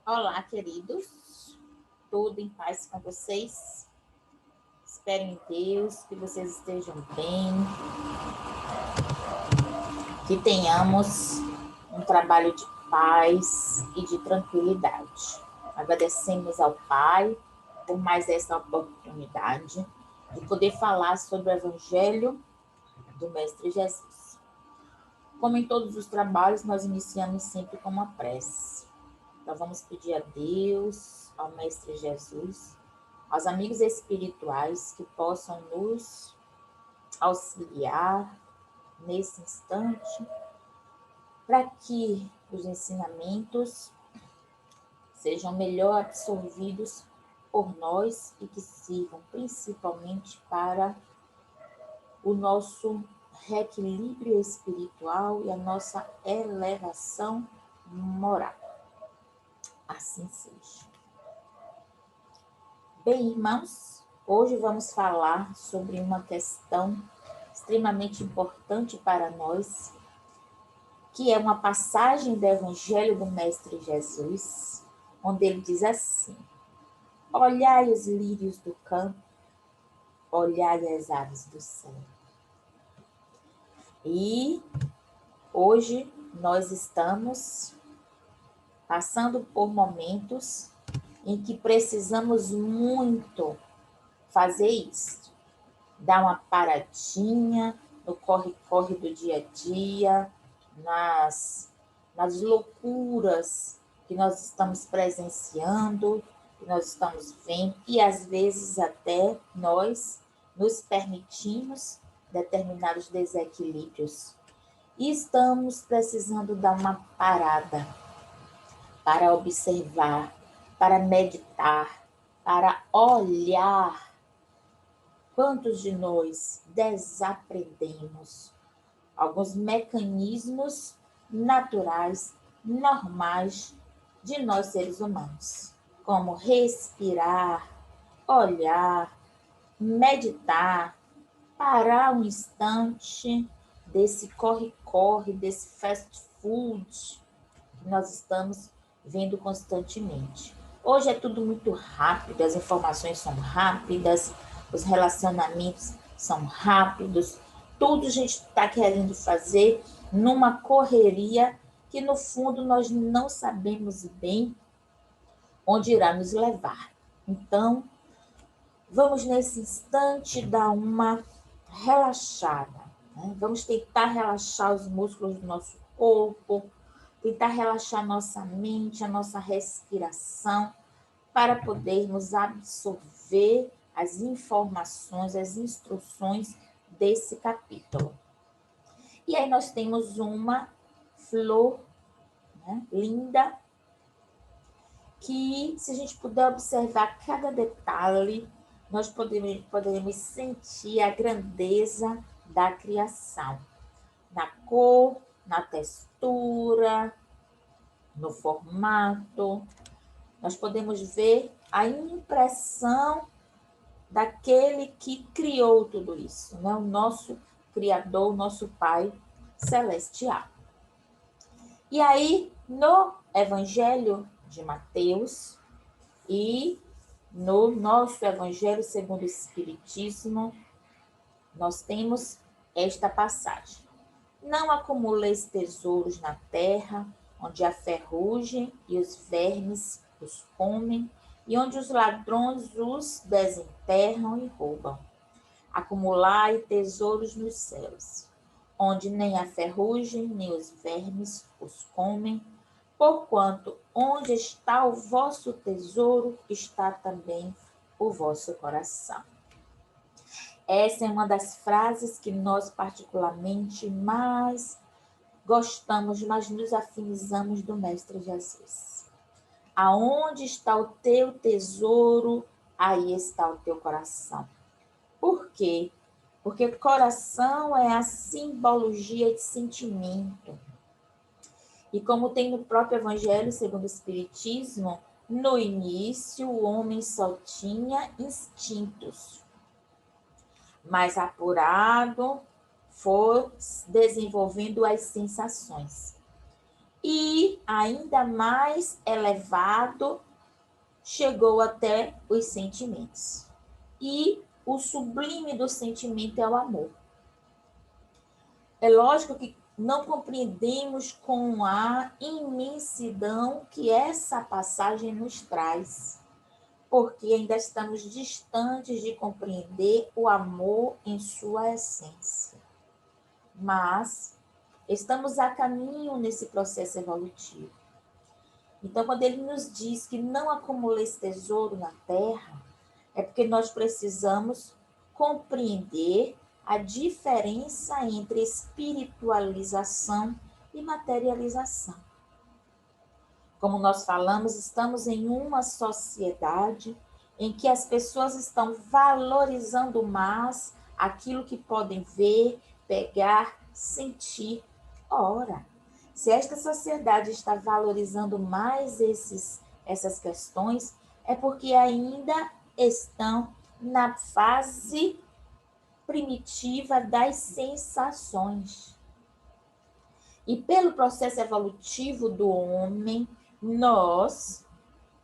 Olá, queridos. Tudo em paz com vocês? Espero em Deus que vocês estejam bem, que tenhamos um trabalho de paz e de tranquilidade. Agradecemos ao Pai por mais essa oportunidade de poder falar sobre o Evangelho do Mestre Jesus. Como em todos os trabalhos, nós iniciamos sempre com uma prece. Então, vamos pedir a Deus, ao Mestre Jesus, aos amigos espirituais que possam nos auxiliar nesse instante, para que os ensinamentos sejam melhor absorvidos por nós e que sirvam principalmente para o nosso reequilíbrio espiritual e a nossa elevação moral. Assim seja. Bem, irmãos, hoje vamos falar sobre uma questão extremamente importante para nós, que é uma passagem do Evangelho do Mestre Jesus, onde ele diz assim: olhai os lírios do campo, olhai as aves do céu. E hoje nós estamos passando por momentos em que precisamos muito fazer isso. Dar uma paradinha no corre-corre do dia a dia, nas loucuras que nós estamos presenciando, que nós estamos vendo, e às vezes até nós nos permitimos determinados desequilíbrios. E estamos precisando dar uma parada para observar, para meditar, para olhar. Quantos de nós desaprendemos alguns mecanismos naturais, normais de nós seres humanos, como respirar, olhar, meditar, parar um instante desse corre-corre, desse fast food que nós estamos vendo constantemente. Hoje é tudo muito rápido, as informações são rápidas, os relacionamentos são rápidos, tudo a gente está querendo fazer numa correria que, no fundo, nós não sabemos bem onde irá nos levar. Então, vamos nesse instante dar uma relaxada, né? Vamos tentar relaxar os músculos do nosso corpo, tentar relaxar nossa mente, a nossa respiração, para podermos absorver as informações, as instruções desse capítulo. E aí nós temos uma flor, né, linda, que, se a gente puder observar cada detalhe, nós poderemos sentir a grandeza da criação, na cor, na textura, no formato. Nós podemos ver a impressão daquele que criou tudo isso, né? O nosso Criador, o nosso Pai Celestial. E aí, no Evangelho de Mateus e no nosso Evangelho segundo o Espiritismo, nós temos esta passagem: não acumuleis tesouros na terra, onde a ferrugem e os vermes os comem, e onde os ladrões os desenterram e roubam. Acumulai tesouros nos céus, onde nem a ferrugem nem os vermes os comem, porquanto onde está o vosso tesouro, está também o vosso coração. Essa é uma das frases que nós particularmente mais gostamos, mas nos afinizamos do Mestre Jesus. Aonde está o teu tesouro, aí está o teu coração. Por quê? Porque coração é a simbologia de sentimento. E como tem no próprio Evangelho segundo o Espiritismo, no início o homem só tinha instintos, mas apurado foi desenvolvendo as sensações. e ainda mais elevado chegou até os sentimentos. E o sublime do sentimento é o amor. É lógico que não compreendemos com a imensidão que essa passagem nos traz, porque ainda estamos distantes de compreender o amor em sua essência. Mas estamos a caminho nesse processo evolutivo. Então, quando ele nos diz que não acumuleis tesouro na terra, é porque nós precisamos compreender a diferença entre espiritualização e materialização. Como nós falamos, estamos em uma sociedade em que as pessoas estão valorizando mais aquilo que podem ver, pegar, sentir. Ora, se esta sociedade está valorizando mais essas questões, é porque ainda estão na fase primitiva das sensações. E pelo processo evolutivo do homem, nós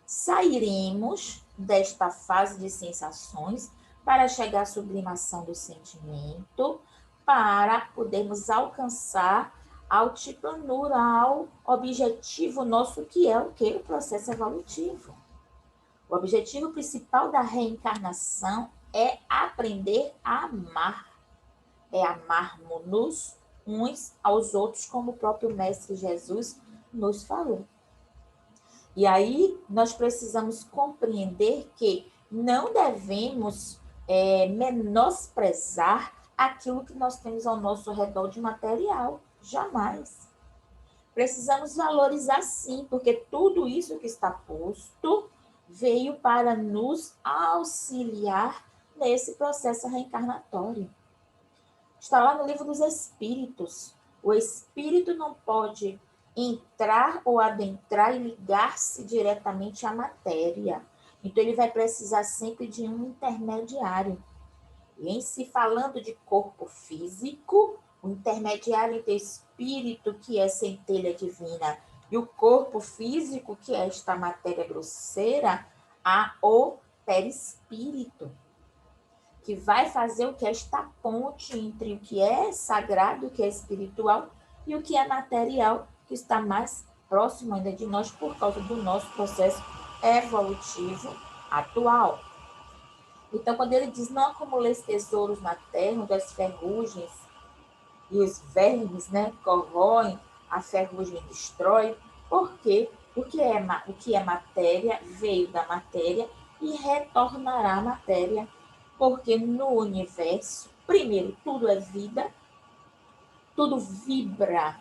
sairemos desta fase de sensações para chegar à sublimação do sentimento, para podermos alcançar altiplanura, ao objetivo nosso, que é o que? O processo evolutivo. O objetivo principal da reencarnação é aprender a amar. É amarmos-nos uns aos outros, como o próprio Mestre Jesus nos falou. E aí nós precisamos compreender que não devemos menosprezar aquilo que nós temos ao nosso redor de material. Jamais. Precisamos valorizar sim, porque tudo isso que está posto veio para nos auxiliar nesse processo reencarnatório. Está lá no Livro dos Espíritos. O espírito não pode entrar ou adentrar e ligar-se diretamente à matéria. Então, ele vai precisar sempre de um intermediário. E em se falando de corpo físico, o intermediário entre o espírito, que é centelha divina, e o corpo físico, que é esta matéria grosseira, há o perispírito, que vai fazer o que é esta ponte entre o que é sagrado, o que é espiritual, e o que é material, que está mais próximo ainda de nós por causa do nosso processo evolutivo atual. Então, quando ele diz, não acumuleis tesouros na terra, onde as ferrugens e os vermes, corroem, a ferrugem destrói. Por quê? Porque o que é matéria veio da matéria e retornará à matéria. Porque no universo, primeiro, tudo é vida, tudo vibra.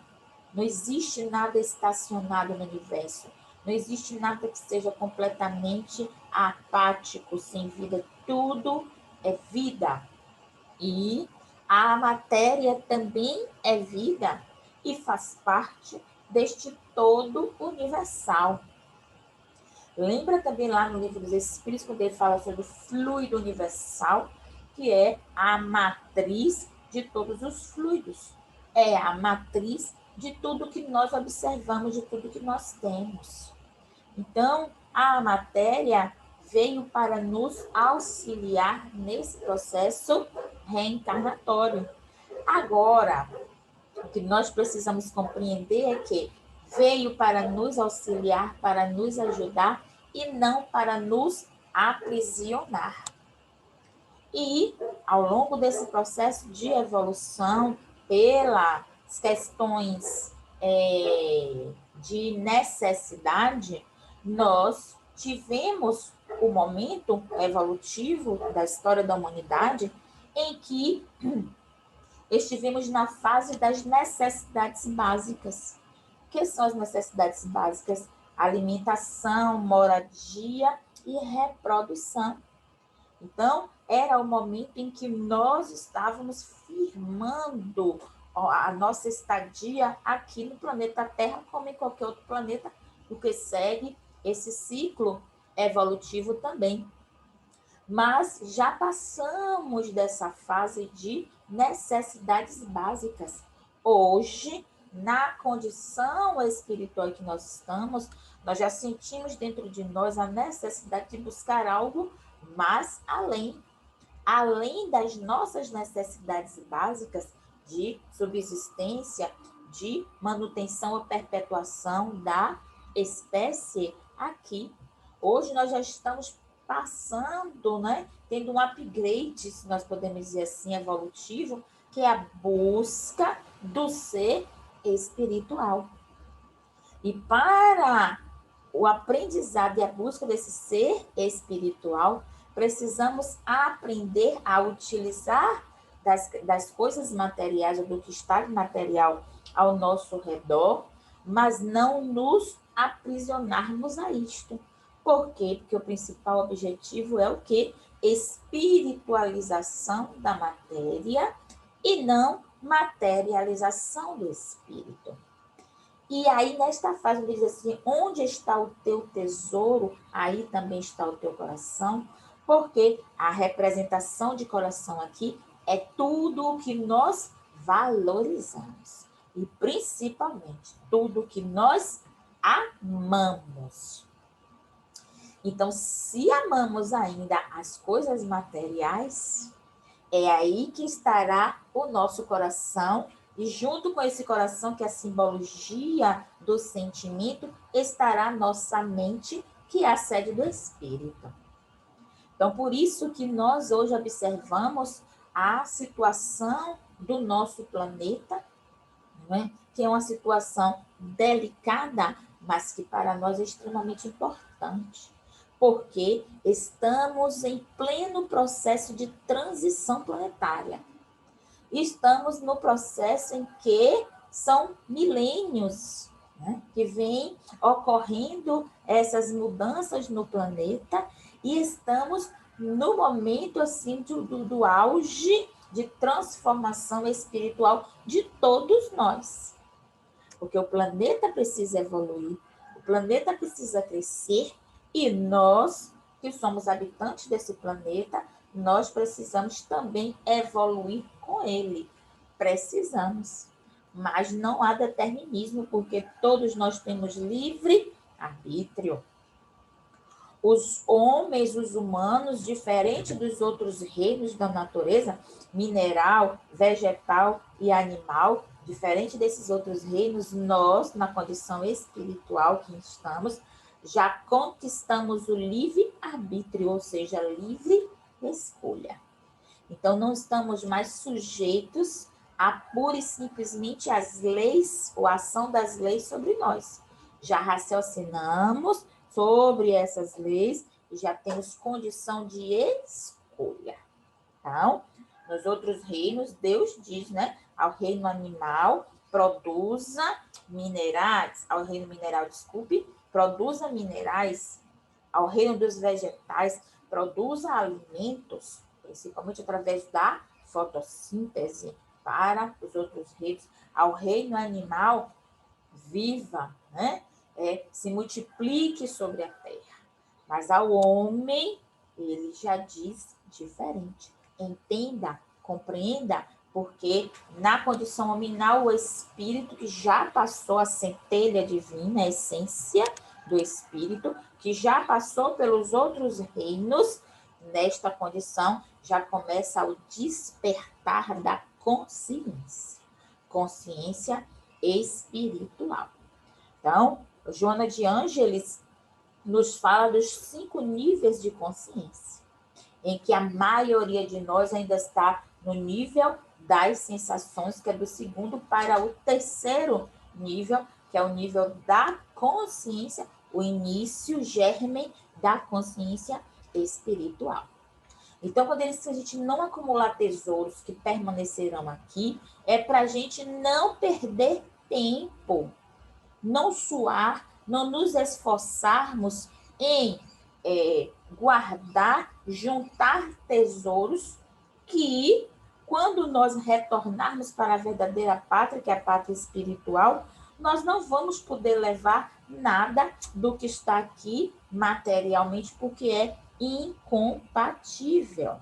Não existe nada estacionado no universo. Não existe nada que seja completamente apático, sem vida. Tudo é vida. E a matéria também é vida e faz parte deste todo universal. Lembra também lá no Livro dos Espíritos, quando ele fala sobre o fluido universal, que é a matriz de todos os fluidos. É a matriz de tudo que nós observamos, de tudo que nós temos. Então, a matéria veio para nos auxiliar nesse processo reencarnatório. Agora, o que nós precisamos compreender é que veio para nos auxiliar, para nos ajudar e não para nos aprisionar. E, ao longo desse processo de evolução, pelas questões de necessidade, nós tivemos o momento evolutivo da história da humanidade em que estivemos na fase das necessidades básicas. O que são as necessidades básicas? Alimentação, moradia e reprodução. Então, era o momento em que nós estávamos firmando a nossa estadia aqui no planeta Terra, como em qualquer outro planeta, porque segue esse ciclo evolutivo também. Mas já passamos dessa fase de necessidades básicas. Hoje, na condição espiritual que nós estamos, nós já sentimos dentro de nós a necessidade de buscar algo mais além das nossas necessidades básicas de subsistência, de manutenção ou perpetuação da espécie aqui. Hoje nós já estamos passando, né, tendo um upgrade, se nós podemos dizer assim, evolutivo, que é a busca do ser espiritual. E para o aprendizado e a busca desse ser espiritual, precisamos aprender a utilizar das coisas materiais, ou do que está material ao nosso redor, mas não nos aprisionarmos a isto. Por quê? Porque o principal objetivo é o quê? Espiritualização da matéria e não materialização do espírito. E aí, nesta fase, ele diz assim, onde está o teu tesouro, aí também está o teu coração, porque a representação de coração aqui é tudo o que nós valorizamos. E, principalmente, tudo o que nós amamos. Então, se amamos ainda as coisas materiais, é aí que estará o nosso coração, e junto com esse coração, que é a simbologia do sentimento, estará nossa mente, que é a sede do espírito. Então, por isso que nós hoje observamos a situação do nosso planeta, né? Que é uma situação delicada, mas que para nós é extremamente importante, porque estamos em pleno processo de transição planetária. Estamos no processo em que são milênios, né, que vem ocorrendo essas mudanças no planeta, e estamos no momento assim do auge de transformação espiritual de todos nós. Porque o planeta precisa evoluir, o planeta precisa crescer, e nós, que somos habitantes desse planeta, nós precisamos também evoluir com ele. Precisamos. Mas não há determinismo, porque todos nós temos livre arbítrio. Os homens, os humanos, diferente dos outros reinos da natureza, mineral, vegetal e animal, diferente desses outros reinos, nós, na condição espiritual que estamos, já conquistamos o livre-arbítrio, ou seja, livre escolha. Então, não estamos mais sujeitos a pura e simplesmente as leis ou a ação das leis sobre nós. Já raciocinamos sobre essas leis e já temos condição de escolha. Então, nos outros reinos, Deus diz, né? Ao reino animal, produza minerais, ao reino mineral, desculpe, produza minerais, ao reino dos vegetais, produza alimentos, principalmente através da fotossíntese, para os outros reinos. Ao reino animal, viva, né? Se multiplique sobre a terra. Mas ao homem, ele já diz diferente. Entenda, compreenda, porque na condição nominal, o espírito que já passou a centelha divina, a essência do espírito, que já passou pelos outros reinos, nesta condição já começa o despertar da consciência. Consciência espiritual. Então, Joana de Ângeles nos fala dos 5 níveis de consciência, em que a maioria de nós ainda está no nível das sensações, que é do 2º para o 3º nível, que é o nível da consciência, o início, o germe da consciência espiritual. Então, quando ele diz que a gente não acumular tesouros que permanecerão aqui, é para a gente não perder tempo, não suar, não nos esforçarmos em guardar, juntar tesouros que, quando nós retornarmos para a verdadeira pátria, que é a pátria espiritual, nós não vamos poder levar nada do que está aqui materialmente, porque é incompatível.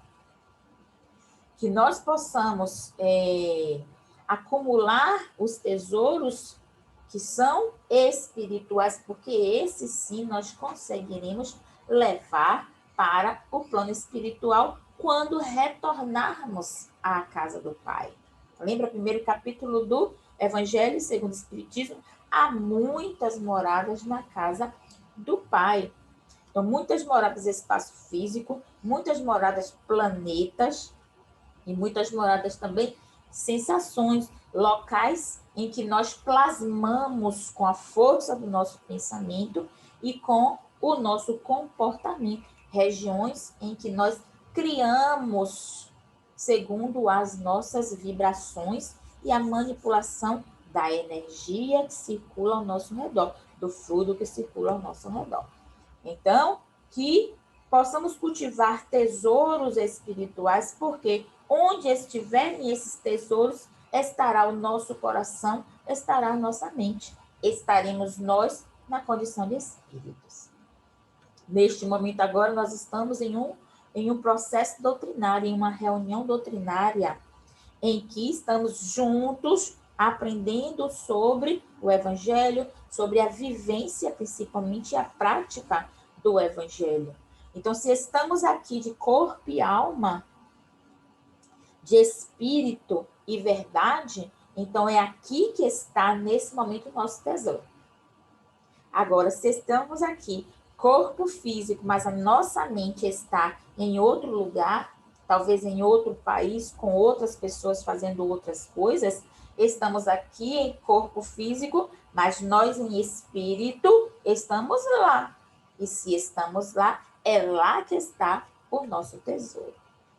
Que nós possamos acumular os tesouros que são espirituais, porque esses sim nós conseguiremos levar para o plano espiritual quando retornarmos à casa do Pai. Lembra o primeiro capítulo do Evangelho segundo o Espiritismo? Há muitas moradas na casa do Pai. Então, muitas moradas espaço físico, muitas moradas planetas e muitas moradas também sensações, locais em que nós plasmamos com a força do nosso pensamento e com o nosso comportamento, regiões em que nós criamos segundo as nossas vibrações e a manipulação da energia que circula ao nosso redor, do fluido que circula ao nosso redor. Então, que possamos cultivar tesouros espirituais, porque onde estiverem esses tesouros, estará o nosso coração, estará a nossa mente. Estaremos nós na condição de espíritos. Neste momento agora, nós estamos em um processo doutrinário, em uma reunião doutrinária, em que estamos juntos aprendendo sobre o Evangelho, sobre a vivência, principalmente a prática do Evangelho. Então, se estamos aqui de corpo e alma, de espírito e verdade, então é aqui que está, nesse momento, o nosso tesouro. Agora, se estamos aqui, corpo físico, mas a nossa mente está em outro lugar, talvez em outro país, com outras pessoas fazendo outras coisas, estamos aqui em corpo físico, mas nós em espírito estamos lá. E se estamos lá, é lá que está o nosso tesouro.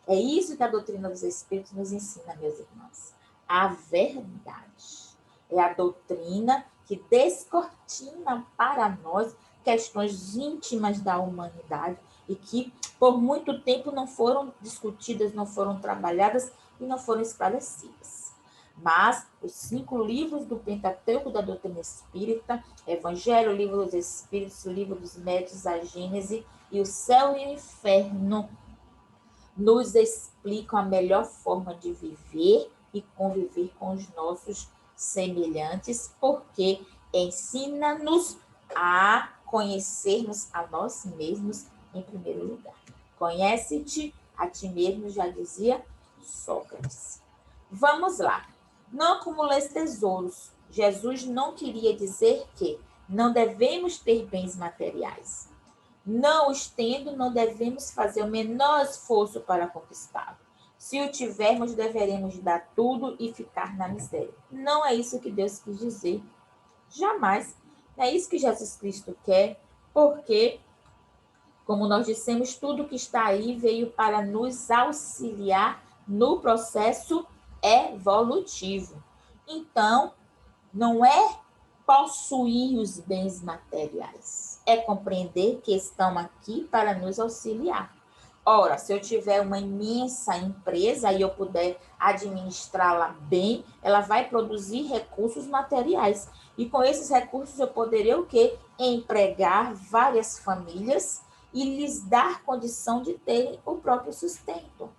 É isso que a doutrina dos Espíritos nos ensina, meus irmãos. A verdade. É a doutrina que descortina para nós questões íntimas da humanidade e que por muito tempo não foram discutidas, não foram trabalhadas e não foram esclarecidas. Mas os 5 livros do Pentateuco da doutrina espírita, Evangelho, Livro dos Espíritos, Livro dos Médiuns, a Gênese e o Céu e o Inferno, nos explicam a melhor forma de viver e conviver com os nossos semelhantes, porque ensina-nos a conhecermos a nós mesmos em primeiro lugar. Conhece-te a ti mesmo, já dizia Sócrates. Vamos lá. Não acumuleis tesouros. Jesus não queria dizer que não devemos ter bens materiais. Não os tendo, não devemos fazer o menor esforço para conquistá-lo. Se o tivermos, deveremos dar tudo e ficar na miséria. Não é isso que Deus quis dizer. Jamais. Não é isso que Jesus Cristo quer, porque, como nós dissemos, tudo que está aí veio para nos auxiliar no processo evolutivo. Então, não é possuir os bens materiais, é compreender que estão aqui para nos auxiliar. Ora, se eu tiver uma imensa empresa e eu puder administrá-la bem, ela vai produzir recursos materiais. E com esses recursos eu poderia o quê? Empregar várias famílias e lhes dar condição de terem o próprio sustento.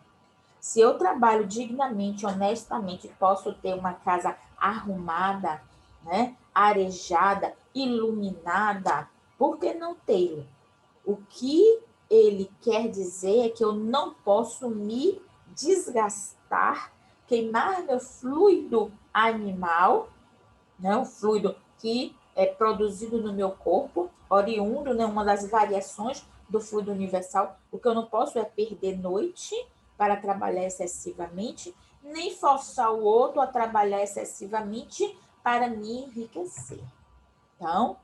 Se eu trabalho dignamente, honestamente, posso ter uma casa arrumada, né? Arejada, iluminada, por que não ter? O que ele quer dizer é que eu não posso me desgastar, queimar meu fluido animal, né? O fluido que é produzido no meu corpo, oriundo, né? Uma das variações do fluido universal. O que eu não posso é perder noite para trabalhar excessivamente, nem forçar o outro a trabalhar excessivamente para me enriquecer. Então,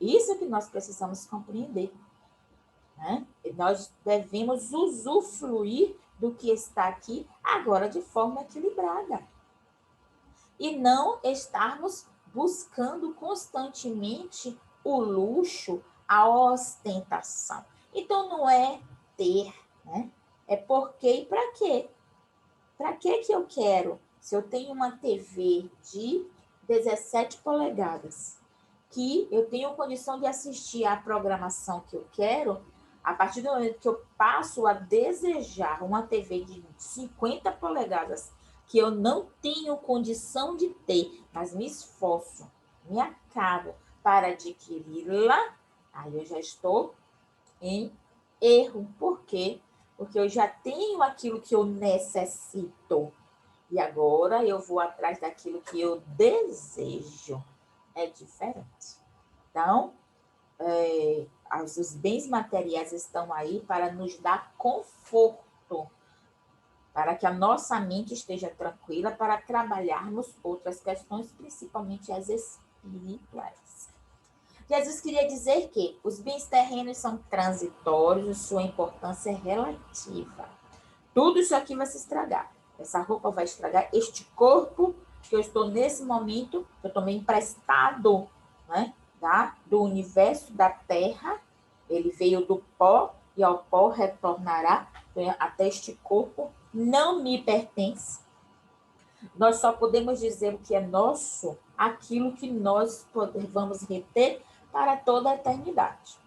isso é que nós precisamos compreender, né? E nós devemos usufruir do que está aqui agora de forma equilibrada. E não estarmos buscando constantemente o luxo, a ostentação. Então, não é ter, né? É porque e para quê? Para que eu quero? Se eu tenho uma TV de 17 polegadas, que eu tenho condição de assistir à programação que eu quero, a partir do momento que eu passo a desejar uma TV de 50 polegadas que eu não tenho condição de ter, mas me esforço, me acabo para adquiri-la, aí eu já estou em erro. Por quê? Porque eu já tenho aquilo que eu necessito. E agora eu vou atrás daquilo que eu desejo. É diferente. Então, os bens materiais estão aí para nos dar conforto, para que a nossa mente esteja tranquila, para trabalharmos outras questões, principalmente as espirituais. Jesus queria dizer que os bens terrenos são transitórios, sua importância é relativa. Tudo isso aqui vai se estragar. Essa roupa vai estragar, este corpo que eu estou nesse momento, que eu tomei emprestado, né, do universo, da terra, ele veio do pó e ao pó retornará, até este corpo não me pertence. Nós só podemos dizer o que é nosso, aquilo que nós vamos reter para toda a eternidade.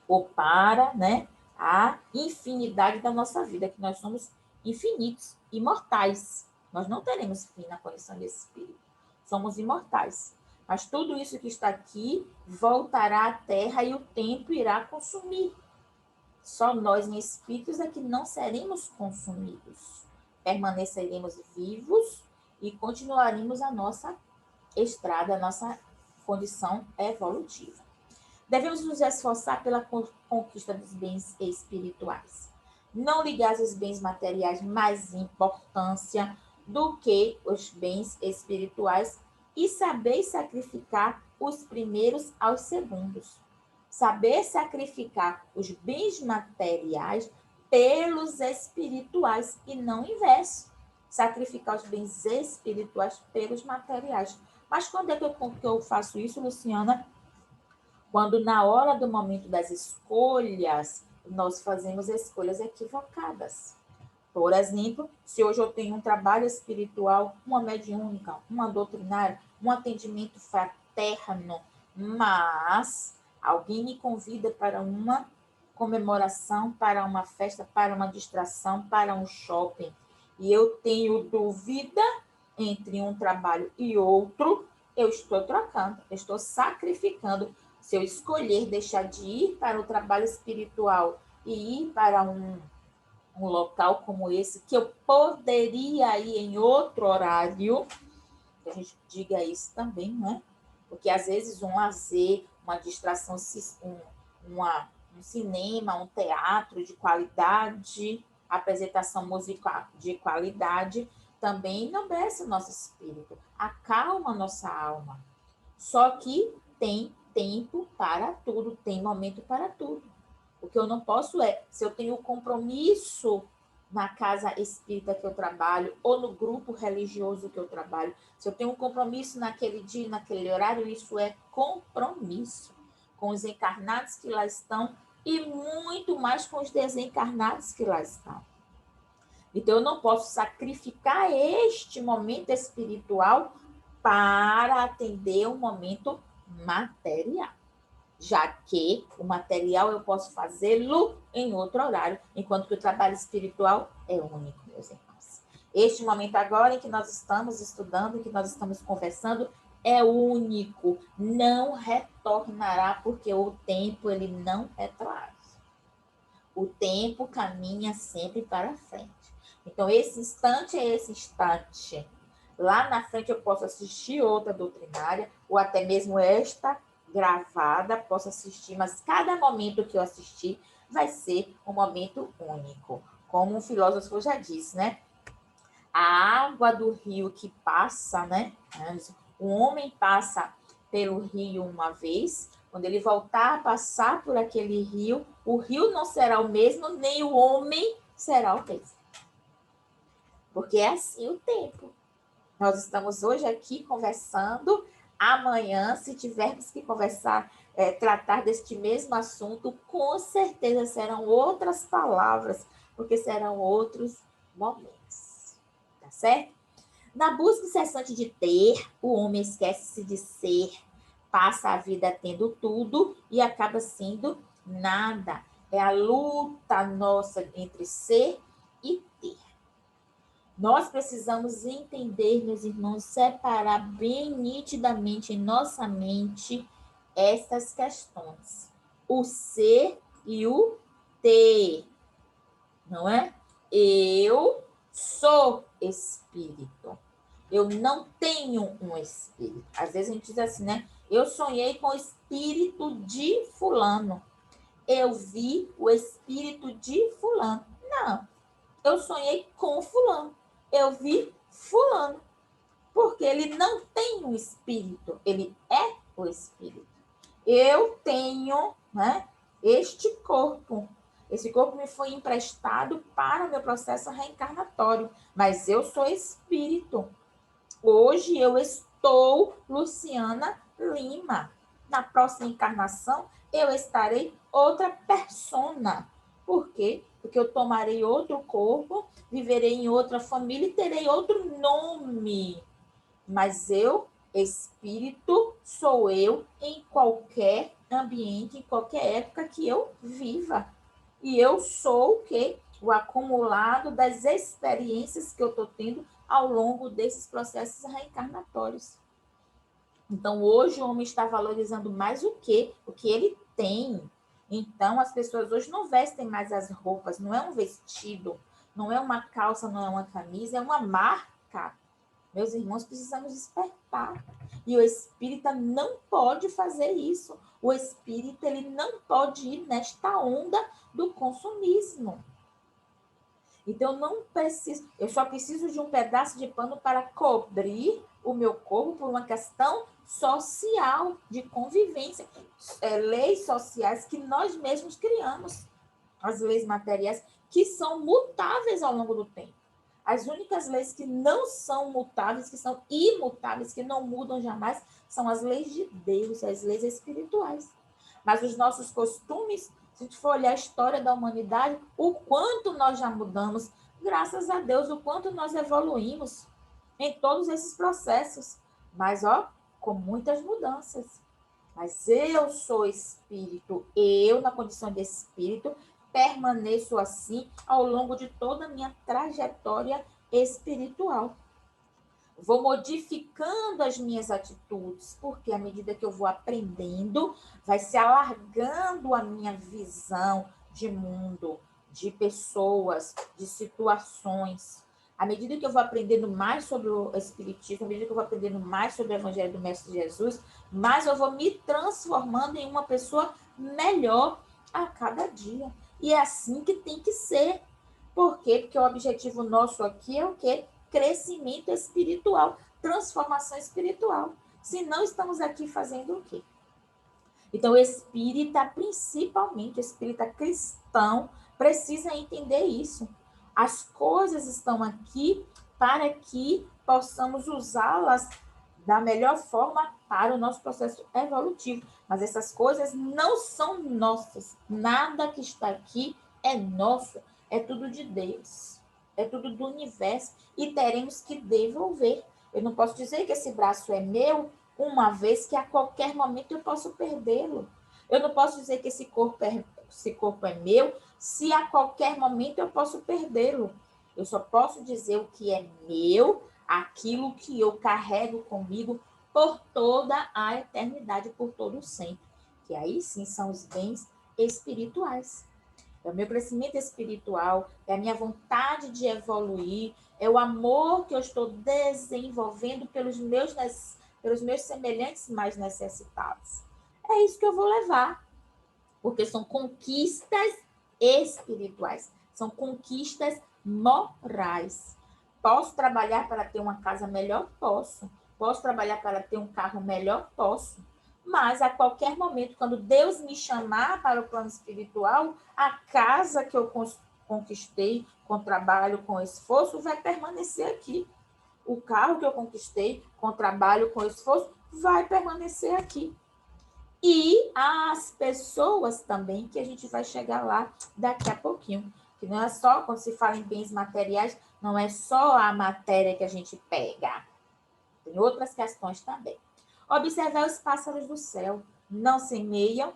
Ou para, né, a infinidade da nossa vida, que nós somos infinitos, imortais. Nós não teremos fim na condição de espírito. Somos imortais. Mas tudo isso que está aqui voltará à terra e o tempo irá consumir. Só nós, em espíritos, é que não seremos consumidos. Permaneceremos vivos e continuaremos a nossa estrada, a nossa condição evolutiva. Devemos nos esforçar pela conquista dos bens espirituais. Não ligar os bens materiais mais importância do que os bens espirituais e saber sacrificar os primeiros aos segundos. Saber sacrificar os bens materiais pelos espirituais e não o inverso. Sacrificar os bens espirituais pelos materiais. Mas quando é que eu faço isso, Luciana? Quando na hora do momento das escolhas, nós fazemos escolhas equivocadas. Por exemplo, se hoje eu tenho um trabalho espiritual, uma mediúnica, uma doutrinária, um atendimento fraterno, mas alguém me convida para uma comemoração, para uma festa, para uma distração, para um shopping, e eu tenho dúvida entre um trabalho e outro, eu estou trocando, eu estou sacrificando. Se eu escolher deixar de ir para o trabalho espiritual e ir para um local como esse, que eu poderia ir em outro horário, que a gente diga isso também, né? Porque às vezes um lazer, uma distração, um cinema, um teatro de qualidade, apresentação musical de qualidade, também enobrece o nosso espírito, acalma a nossa alma. Só que tem tempo para tudo, tem momento para tudo. O que eu não posso é, se eu tenho compromisso na casa espírita que eu trabalho, ou no grupo religioso que eu trabalho, se eu tenho um compromisso naquele dia, naquele horário, isso é compromisso com os encarnados que lá estão e muito mais com os desencarnados que lá estão. Então, eu não posso sacrificar este momento espiritual para atender um momento material, já que o material eu posso fazê-lo em outro horário, enquanto que o trabalho espiritual é único, meus irmãos. Este momento agora em que nós estamos estudando, em que nós estamos conversando, é único, não retornará, porque o tempo ele não retrocede. O tempo caminha sempre para frente. Então, esse instante é esse instante. Lá na frente eu posso assistir outra doutrinária, ou até mesmo esta gravada, posso assistir, mas cada momento que eu assistir vai ser um momento único. Como um filósofo já disse, né? A água do rio que passa, né? O homem passa pelo rio uma vez, quando ele voltar a passar por aquele rio, o rio não será o mesmo, nem o homem será o mesmo. Porque é assim o tempo. Nós estamos hoje aqui conversando, amanhã, se tivermos que conversar, tratar deste mesmo assunto, com certeza serão outras palavras, porque serão outros momentos. Tá certo? Na busca incessante de ter, o homem esquece-se de ser, passa a vida tendo tudo e acaba sendo nada. É a luta nossa entre ser e ter. Nós precisamos entender, meus irmãos, separar bem nitidamente em nossa mente essas questões. O ser e o ter, não é? Eu sou espírito. Eu não tenho um espírito. Às vezes a gente diz assim, né? Eu sonhei com o espírito de fulano. Eu vi o espírito de fulano. Não, eu sonhei com fulano. Eu vi fulano. Porque ele não tem um espírito, ele é o espírito. Eu tenho, né, este corpo. Esse corpo me foi emprestado para o meu processo reencarnatório, mas eu sou espírito. Hoje eu estou Luciana Lima. Na próxima encarnação, eu estarei outra persona. Por quê? Porque eu tomarei outro corpo, viverei em outra família e terei outro nome. Mas eu, espírito, sou eu em qualquer ambiente, em qualquer época que eu viva. E eu sou o quê? O acumulado das experiências que eu estou tendo ao longo desses processos reencarnatórios. Então, hoje o homem está valorizando mais o quê? O que ele tem. Então, as pessoas hoje não vestem mais as roupas, não é um vestido, não é uma calça, não é uma camisa, é uma marca. Meus irmãos, precisamos despertar. E o espírita não pode fazer isso. O espírita, ele não pode ir nesta onda do consumismo. Então, eu só preciso de um pedaço de pano para cobrir o meu corpo por uma questão social, de convivência. Leis sociais que nós mesmos criamos. As leis materiais que são mutáveis ao longo do tempo. As únicas leis que não são mutáveis, que são imutáveis, que não mudam jamais, são as leis de Deus, as leis espirituais. Mas os nossos costumes, se a gente for olhar a história da humanidade, o quanto nós já mudamos, graças a Deus, o quanto nós evoluímos em todos esses processos. Mas, com muitas mudanças. Mas eu sou espírito, eu, na condição de espírito, permaneço assim ao longo de toda a minha trajetória espiritual. Vou modificando as minhas atitudes, porque à medida que eu vou aprendendo, vai se alargando a minha visão de mundo, de pessoas, de situações. À medida que eu vou aprendendo mais sobre o Espiritismo, à medida que eu vou aprendendo mais sobre o Evangelho do Mestre Jesus, mais eu vou me transformando em uma pessoa melhor a cada dia. E é assim que tem que ser. Por quê? Porque o objetivo nosso aqui é o quê? Crescimento espiritual, transformação espiritual. Se não estamos aqui fazendo o quê? Então, o espírita, principalmente o espírita cristão, precisa entender isso. As coisas estão aqui para que possamos usá-las da melhor forma para o nosso processo evolutivo. Mas essas coisas não são nossas. Nada que está aqui é nosso. É tudo de Deus. É tudo do universo. E teremos que devolver. Eu não posso dizer que esse braço é meu, uma vez que a qualquer momento eu posso perdê-lo. Eu não posso dizer que esse corpo é meu, se a qualquer momento eu posso perdê-lo. Eu só posso dizer o que é meu, aquilo que eu carrego comigo por toda a eternidade, por todo o sempre. Que aí sim são os bens espirituais. É o meu crescimento espiritual, é a minha vontade de evoluir, é o amor que eu estou desenvolvendo pelos meus semelhantes mais necessitados. É isso que eu vou levar, porque são conquistas espirituais, são conquistas morais. Posso trabalhar para ter uma casa melhor? Posso. Posso trabalhar para ter um carro melhor? Posso. Mas a qualquer momento, quando Deus me chamar para o plano espiritual, a casa que eu conquistei com trabalho, com esforço, vai permanecer aqui. O carro que eu conquistei com trabalho, com esforço, vai permanecer aqui. E as pessoas também, que a gente vai chegar lá daqui a pouquinho. Que não é só, quando se fala em bens materiais, não é só a matéria que a gente pega. Tem outras questões também. Observar os pássaros do céu. Não semeiam,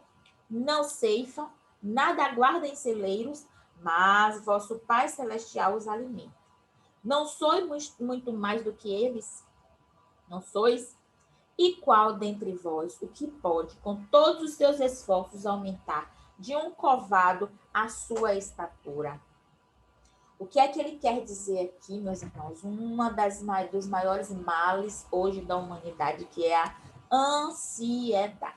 não ceifam, nada aguardam em celeiros, mas vosso Pai Celestial os alimenta. Não sois muito mais do que eles? Não sois? E qual dentre vós o que pode, com todos os seus esforços, aumentar de um covado a sua estatura? O que é que ele quer dizer aqui, meus irmãos? Dos maiores males hoje da humanidade, que é a ansiedade.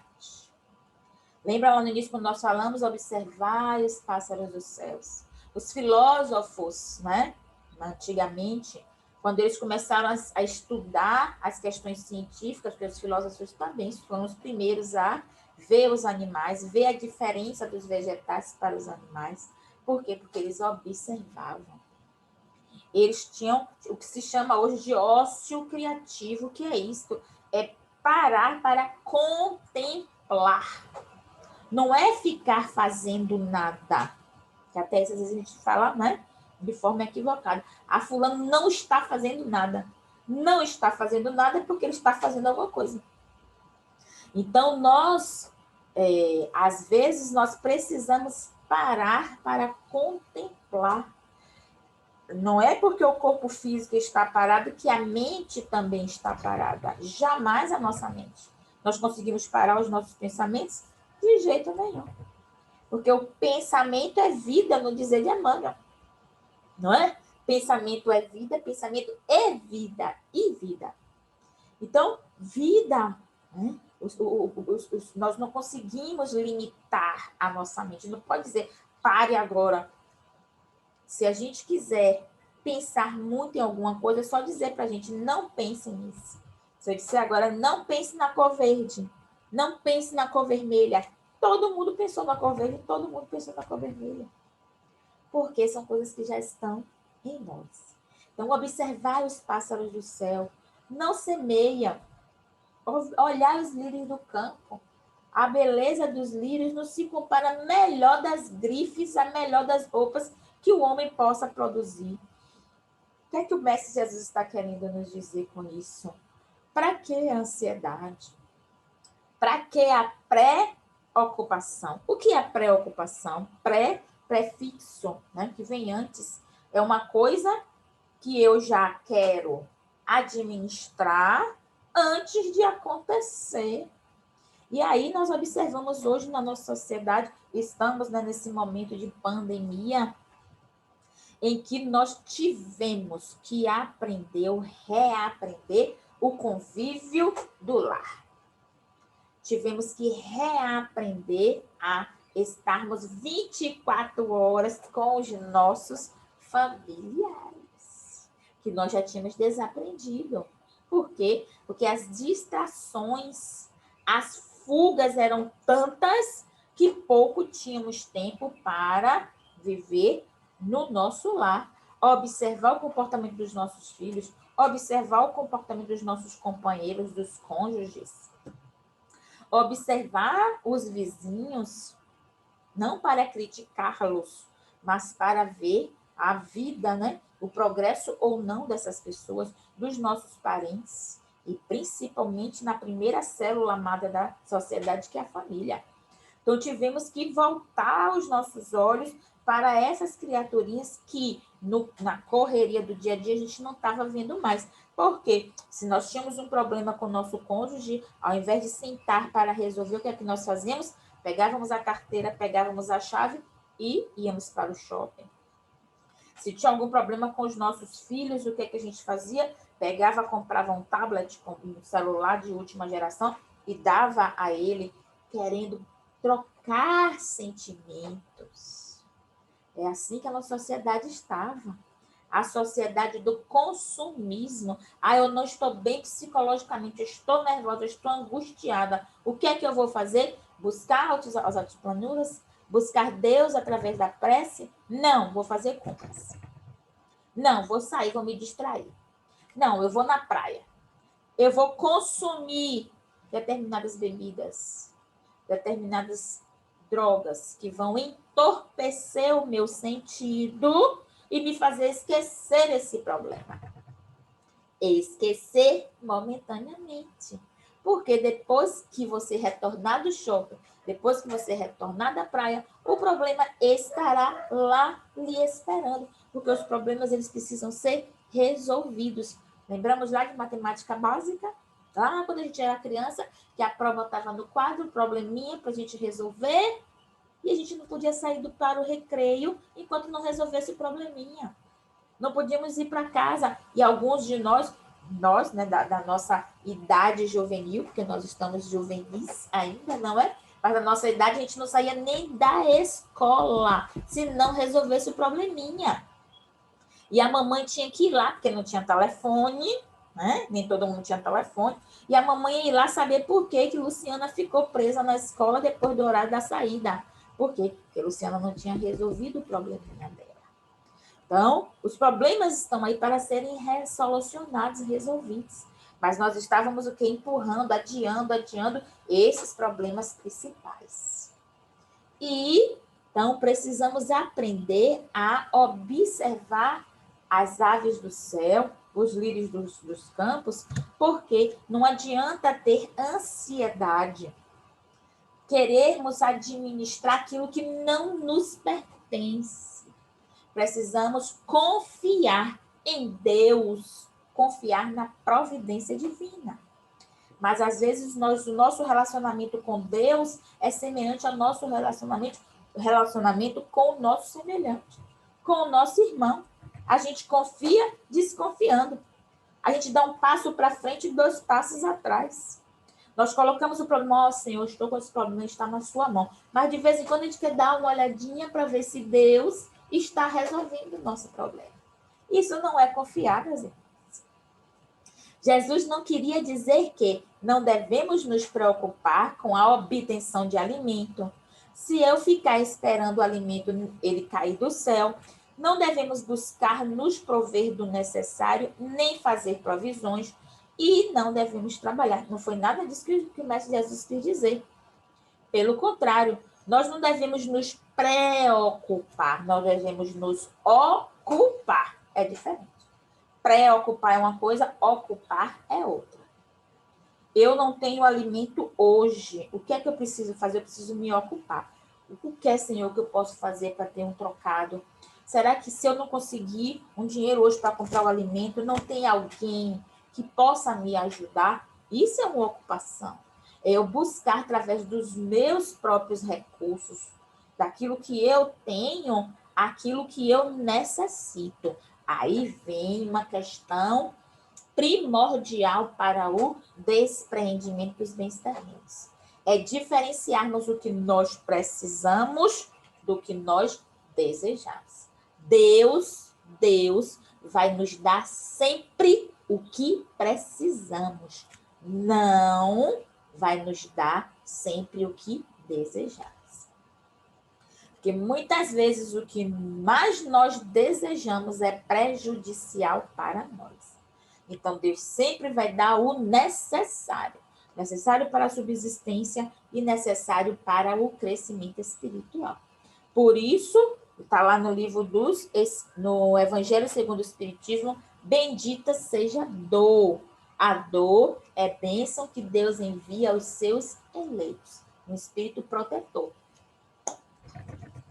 Lembra lá no início, quando nós falamos, observar os pássaros dos céus. Os filósofos, né, antigamente, quando eles começaram a estudar as questões científicas, porque os filósofos também foram os primeiros a ver os animais, ver a diferença dos vegetais para os animais. Por quê? Porque eles observavam. Eles tinham o que se chama hoje de ócio criativo, que é isso, é parar para contemplar. Não é ficar fazendo nada, que até às vezes a gente fala, né, de forma equivocada. A fulano não está fazendo nada. Não está fazendo nada porque ele está fazendo alguma coisa. Então, às vezes, nós precisamos parar para contemplar. Não é porque o corpo físico está parado que a mente também está parada. Jamais a nossa mente. Nós conseguimos parar os nossos pensamentos? De jeito nenhum. Porque o pensamento é vida, no dizer de Emmanuel. Não é? Pensamento é vida, pensamento é vida e vida. Então, vida, né? Nós não conseguimos limitar a nossa mente. Não pode dizer, pare agora. Se a gente quiser pensar muito em alguma coisa, é só dizer para a gente, não pense nisso. Se eu disser agora, não pense na cor verde, não pense na cor vermelha. Todo mundo pensou na cor verde, todo mundo pensou na cor vermelha. Porque são coisas que já estão em nós. Então, observar os pássaros do céu, não semeia, olhar os lírios do campo. A beleza dos lírios não se compara melhor das grifes, a melhor das roupas que o homem possa produzir. O que é que o Mestre Jesus está querendo nos dizer com isso? Para que a ansiedade? Para que a preocupação? O que é preocupação? Prefixo, né, que vem antes. É uma coisa que eu já quero administrar antes de acontecer. E aí nós observamos hoje na nossa sociedade, estamos, né, nesse momento de pandemia, em que nós tivemos que reaprender o convívio do lar. Tivemos que reaprender a estarmos 24 horas com os nossos familiares, que nós já tínhamos desaprendido. Por quê? Porque as distrações, as fugas eram tantas que pouco tínhamos tempo para viver no nosso lar, observar o comportamento dos nossos filhos, observar o comportamento dos nossos companheiros, dos cônjuges, observar os vizinhos, não para criticá-los, mas para ver a vida, né? O progresso ou não dessas pessoas, dos nossos parentes, e principalmente na primeira célula amada da sociedade, que é a família. Então, tivemos que voltar os nossos olhos para essas criaturinhas que, na correria do dia a dia, a gente não estava vendo mais. Por quê? Se nós tínhamos um problema com o nosso cônjuge, ao invés de sentar para resolver, o que é que nós fazíamos? Pegávamos a carteira, pegávamos a chave e íamos para o shopping. Se tinha algum problema com os nossos filhos, o que é que a gente fazia? Pegava, comprava um tablet, um celular de última geração e dava a ele, querendo trocar sentimentos. É assim que a nossa sociedade estava. A sociedade do consumismo. Ah, eu não estou bem psicologicamente, eu estou nervosa, eu estou angustiada. O que é que eu vou fazer? Buscar as autoplanuras? Buscar Deus através da prece? Não, vou fazer compras. Não, vou sair, vou me distrair. Não, eu vou na praia. Eu vou consumir determinadas bebidas, determinadas drogas que vão entorpecer o meu sentido e me fazer esquecer esse problema. Esquecer momentaneamente. Porque depois que você retornar do shopping, depois que você retornar da praia, o problema estará lá lhe esperando. Porque os problemas, eles precisam ser resolvidos. Lembramos lá de matemática básica? Lá quando a gente era criança, que a prova estava no quadro, probleminha para a gente resolver, e a gente não podia sair para o recreio enquanto não resolvesse o probleminha. Não podíamos ir para casa. E alguns de nós, né, da nossa idade juvenil, porque nós estamos juvenis ainda, não é? Mas na nossa idade a gente não saía nem da escola se não resolvesse o probleminha. E a mamãe tinha que ir lá, porque não tinha telefone, né? Nem todo mundo tinha telefone. E a mamãe ia ir lá saber por que Luciana ficou presa na escola depois do horário da saída. Por quê? Porque Luciana não tinha resolvido o probleminha dela. Então, os problemas estão aí para serem resolucionados, resolvidos. Mas nós estávamos o quê? Empurrando, adiando esses problemas principais. E, então, precisamos aprender a observar as aves do céu, os lírios dos campos, porque não adianta ter ansiedade, querermos administrar aquilo que não nos pertence. Precisamos confiar em Deus, confiar na providência divina. Mas às vezes o nosso relacionamento com Deus é semelhante ao nosso relacionamento com o nosso semelhante, com o nosso irmão. A gente confia desconfiando. A gente dá um passo para frente e 2 passos atrás. Nós colocamos o problema, ó, Senhor, estou com esse problema, está na sua mão. Mas de vez em quando a gente quer dar uma olhadinha para ver se Deus está resolvendo o nosso problema. Isso não é confiar, meus irmãos. Jesus não queria dizer que não devemos nos preocupar com a obtenção de alimento. Se eu ficar esperando o alimento ele cair do céu, não devemos buscar nos prover do necessário, nem fazer provisões, e não devemos trabalhar. Não foi nada disso que o Mestre Jesus quis dizer. Pelo contrário, nós não devemos nos preocupar, nós devemos nos ocupar. É diferente. Preocupar é uma coisa, ocupar é outra. Eu não tenho alimento hoje. O que é que eu preciso fazer? Eu preciso me ocupar. O que é, Senhor, que eu posso fazer para ter um trocado? Será que se eu não conseguir um dinheiro hoje para comprar o alimento, não tem alguém que possa me ajudar? Isso é uma ocupação. É eu buscar através dos meus próprios recursos, daquilo que eu tenho, aquilo que eu necessito. Aí vem uma questão primordial para o despreendimento dos bens terrenos. É diferenciarmos o que nós precisamos do que nós desejamos. Deus vai nos dar sempre o que precisamos. Não vai nos dar sempre o que desejamos. Porque muitas vezes o que mais nós desejamos é prejudicial para nós. Então, Deus sempre vai dar o necessário. Necessário para a subsistência e necessário para o crescimento espiritual. Por isso, está lá no livro no Evangelho segundo o Espiritismo, bendita seja a dor. A dor é bênção que Deus envia aos seus eleitos, um espírito protetor.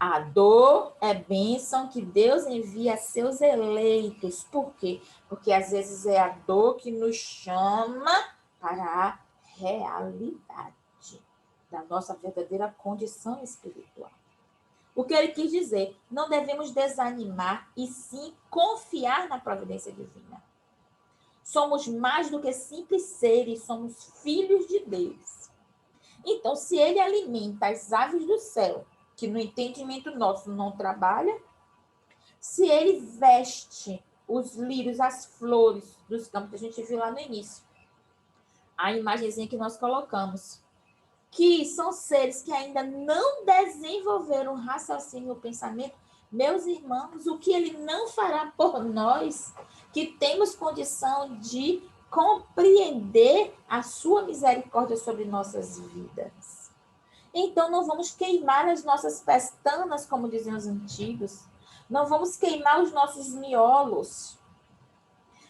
A dor é bênção que Deus envia a seus eleitos. Por quê? Porque às vezes é a dor que nos chama para a realidade da nossa verdadeira condição espiritual. O que ele quis dizer? Não devemos desanimar e sim confiar na providência divina. Somos mais do que simples seres, somos filhos de Deus. Então, se ele alimenta as aves do céu, que no entendimento nosso não trabalha, se ele veste os lírios, as flores dos campos que a gente viu lá no início, a imagenzinha que nós colocamos, que são seres que ainda não desenvolveram raciocínio ou pensamento, meus irmãos, o que ele não fará por nós, que temos condição de compreender a sua misericórdia sobre nossas vidas. Então, não vamos queimar as nossas pestanas, como diziam os antigos. Não vamos queimar os nossos miolos.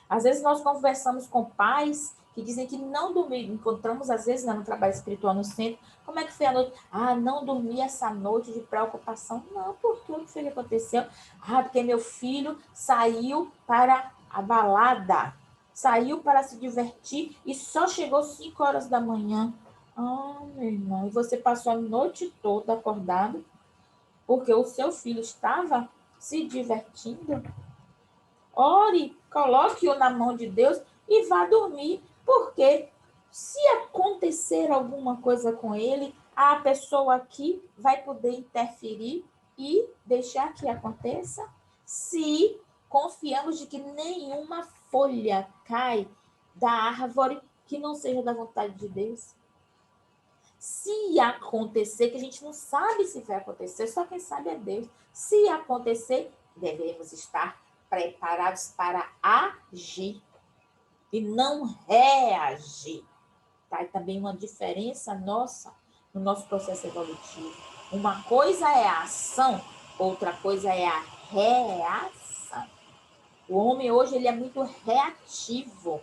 Às vezes, nós conversamos com pais que dizem que não dormiram. Encontramos, às vezes, no trabalho espiritual no centro. Como é que foi a noite? Ah, não dormi essa noite de preocupação. Não, por quê? O que foi que aconteceu? Ah, porque meu filho saiu para a balada, saiu para se divertir e só chegou 5 horas da manhã. Ah, meu irmão, e você passou a noite toda acordado porque o seu filho estava se divertindo? Ore, coloque-o na mão de Deus e vá dormir, porque se acontecer alguma coisa com ele, a pessoa aqui vai poder interferir e deixar que aconteça. Se confiamos de que nenhuma folha cai da árvore que não seja da vontade de Deus. Se acontecer, que a gente não sabe se vai acontecer, só quem sabe é Deus. Se acontecer, devemos estar preparados para agir e não reagir. Tá? E também uma diferença nossa no nosso processo evolutivo. Uma coisa é a ação, outra coisa é a reação. O homem hoje ele é muito reativo.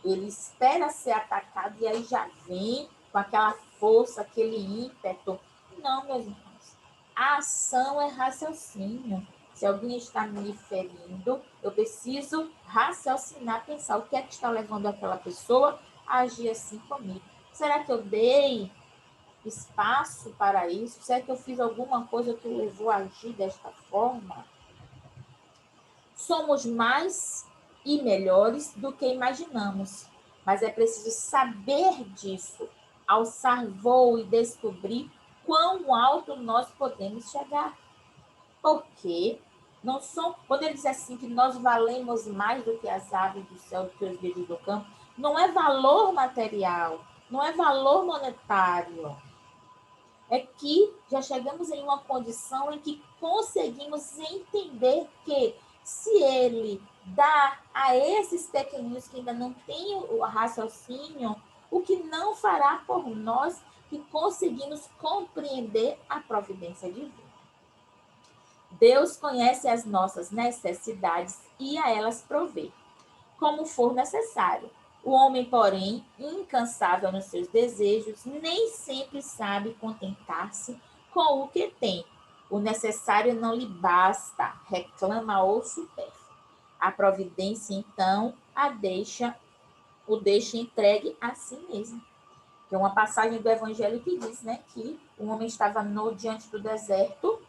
Ele espera ser atacado e aí já vem com aquela força, aquele ímpeto. Não, meus irmãos. A ação é raciocínio. Se alguém está me ferindo, eu preciso raciocinar, pensar o que é que está levando aquela pessoa a agir assim comigo. Será que eu dei espaço para isso? Será que eu fiz alguma coisa que o levou a agir desta forma? Somos mais e melhores do que imaginamos, mas é preciso saber disso, alçar voo e descobrir quão alto nós podemos chegar. Porque não são, quando ele diz assim que nós valemos mais do que as aves do céu, do que os lírios do campo, não é valor material, não é valor monetário. É que já chegamos em uma condição em que conseguimos entender que se ele dá a esses pequeninos que ainda não têm o raciocínio, o que não fará por nós que conseguimos compreender a providência divina. Deus conhece as nossas necessidades e a elas provê, como for necessário. O homem, porém, incansável nos seus desejos, nem sempre sabe contentar-se com o que tem. O necessário não lhe basta, reclama o supérfluo. A providência, então, o deixa entregue a si mesmo. Tem uma passagem do Evangelho que diz, né, que o homem estava diante do deserto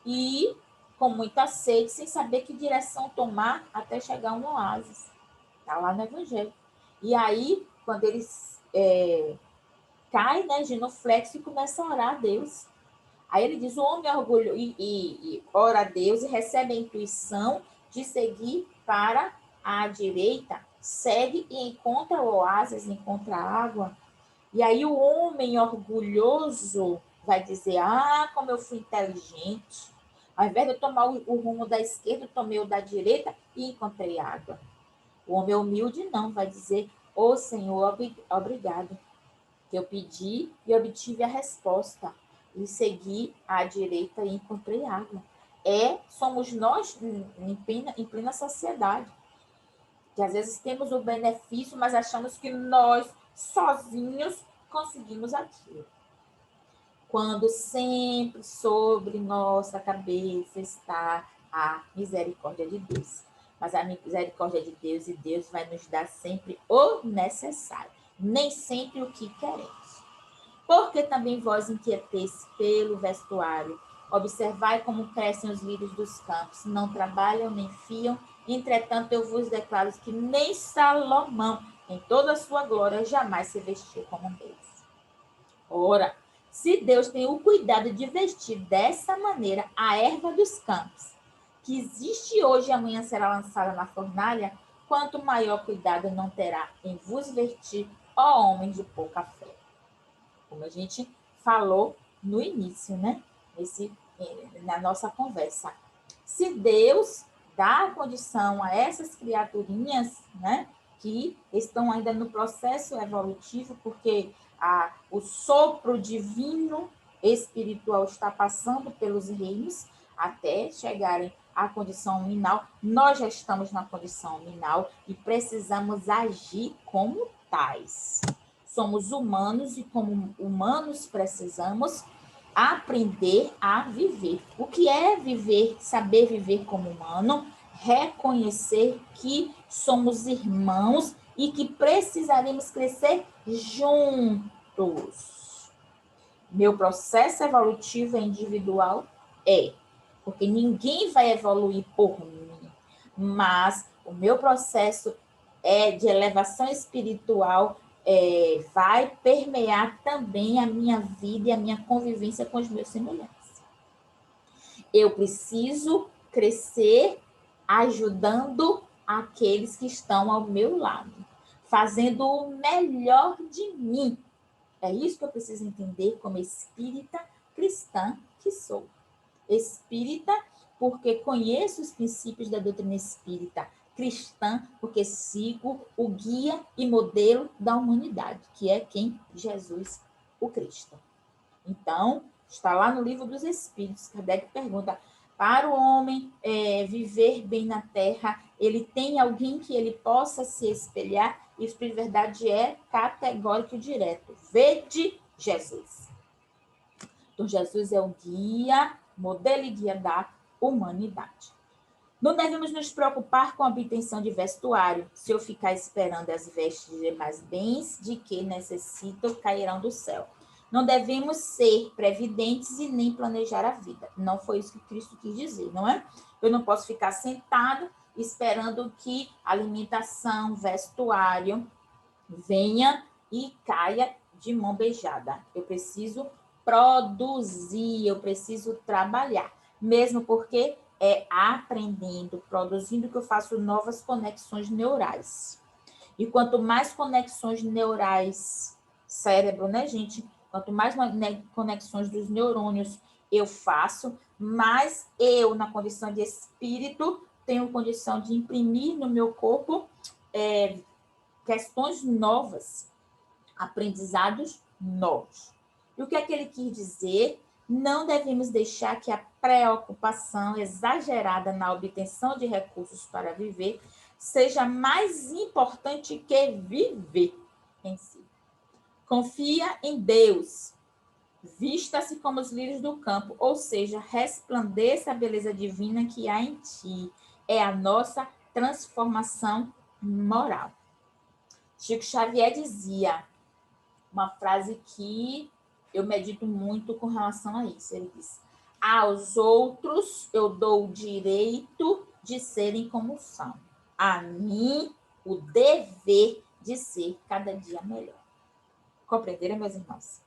e com muita sede, sem saber que direção tomar até chegar a um oásis. Está lá no Evangelho. E aí, quando eles cai, né, genuflexo e começa a orar a Deus. Aí ele diz, o homem orgulho e ora a Deus e recebe a intuição de seguir para a direita, segue e encontra o oásis, encontra a água. E aí o homem orgulhoso vai dizer, como eu fui inteligente. Ao invés de eu tomar o rumo da esquerda, eu tomei o da direita e encontrei água. O homem humilde não, vai dizer, Senhor, obrigado, que eu pedi e obtive a resposta. E segui à direita e encontrei água. Somos nós em plena sociedade, que às vezes temos o benefício, mas achamos que nós, sozinhos, conseguimos aquilo. Quando sempre sobre nossa cabeça está a misericórdia de Deus. Mas a misericórdia de Deus, e Deus vai nos dar sempre o necessário, nem sempre o que queremos. Porque também vós inquieteis pelo vestuário, observai como crescem os lírios dos campos, não trabalham nem fiam, entretanto eu vos declaro que nem Salomão, em toda a sua glória, jamais se vestiu como um deles. Ora, se Deus tem o cuidado de vestir dessa maneira a erva dos campos, que existe hoje e amanhã será lançada na fornalha, quanto maior cuidado não terá em vos vestir, ó homens de pouca fé. Como a gente falou no início, né? Na nossa conversa. Se Deus dá condição a essas criaturinhas, né? Que estão ainda no processo evolutivo, porque o sopro divino espiritual está passando pelos reinos até chegarem à condição minal. Nós já estamos na condição minal e precisamos agir como tais. Somos humanos e como humanos precisamos aprender a viver. O que é viver, saber viver como humano? reconhecer que somos irmãos e que precisaremos crescer juntos. Meu processo evolutivo é individual? É, porque ninguém vai evoluir por mim, mas o meu processo de elevação espiritual vai permear também a minha vida e a minha convivência com os meus semelhantes. Eu preciso crescer ajudando aqueles que estão ao meu lado, fazendo o melhor de mim. É isso que eu preciso entender como espírita cristã que sou. Espírita, porque conheço os princípios da doutrina espírita. Cristã, porque sigo o guia e modelo da humanidade, que é quem? Jesus, o Cristo. Então, está lá no Livro dos Espíritos. Kardec pergunta, para o homem viver bem na Terra, ele tem alguém que ele possa se espelhar? E o Espírito de Verdade é categórico e direto. Vede Jesus. Então, Jesus é o guia, modelo e guia da humanidade. Não devemos nos preocupar com a obtenção de vestuário. Se eu ficar esperando as vestes de demais bens, de que necessito, cairão do céu. Não devemos ser previdentes e nem planejar a vida. Não foi isso que Cristo quis dizer, não é? Eu não posso ficar sentado esperando que alimentação, vestuário venha e caia de mão beijada. Eu preciso produzir, eu preciso trabalhar. Mesmo porque é aprendendo, produzindo que eu faço novas conexões neurais. E quanto mais conexões neurais, cérebro, né, gente? Quanto mais conexões dos neurônios eu faço, mais eu, na condição de espírito, tenho condição de imprimir no meu corpo questões novas, aprendizados novos. E o que é que ele quis dizer? Não devemos deixar que a preocupação exagerada na obtenção de recursos para viver seja mais importante que viver em si. Confia em Deus. Vista-se como os lírios do campo, ou seja, resplandeça a beleza divina que há em ti. É a nossa transformação moral. Chico Xavier dizia uma frase que eu medito muito com relação a isso. Ele diz: aos outros eu dou o direito de serem como são. A mim, o dever de ser cada dia melhor. Compreenderam, meus irmãos?